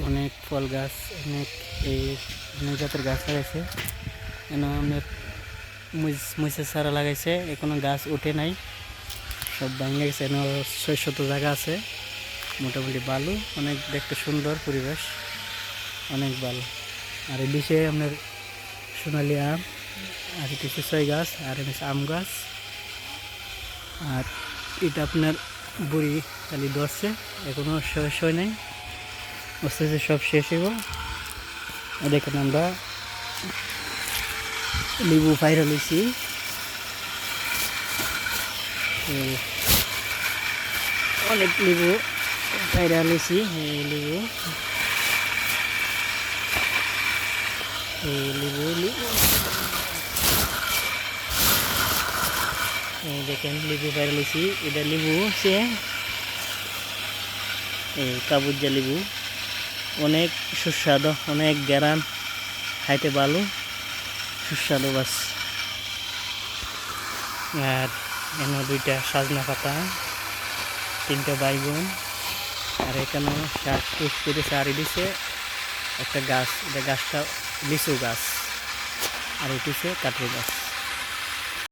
অনেক ফল গাছ, অনেক এই অনেক জাতের গাছ লাগাইছে। এখানে আপনার মুইসের চারা লাগাইছে, এখনো গাছ ওঠে নাই, সব ভাঙে গেছে। এখানে 600 জায়গা আছে, মোটামুটি বালু, অনেক দেখতে সুন্দর পরিবেশ, অনেক ভালো। আর এই দিকে আপনার সোনালি আম, আর এটা হচ্ছে ছয় গাছ, আর এটা হচ্ছে আম গাছ। আর এটা আপনার বুড়ি খালি ধরছে, এখনো শেষ হয় নাই, আস্তে আস্তে সব শেষ হইব। দেখেন আমরা লেবু ফাইরা লইছি, অনেক লেবু ফাইরা লইছি। এই লেবু দেখেন লেবু ফাইরা লইছি। এটা লেবু হচ্ছে এই কাবুজা লেবু, অনেক সুস্বাদু, অনেক গ্যারান, খাইতে ভালো, সুস্বাদু গাছ। আর এখানে 2টা সাজনা পাতা, 3টা বাইগন, আর এখানে শাক টুস করে সারি দিছে একটা গাছ। এটা গাছটা লিচু গাছ, আর এটি হচ্ছে কাঁঠাল গাছ।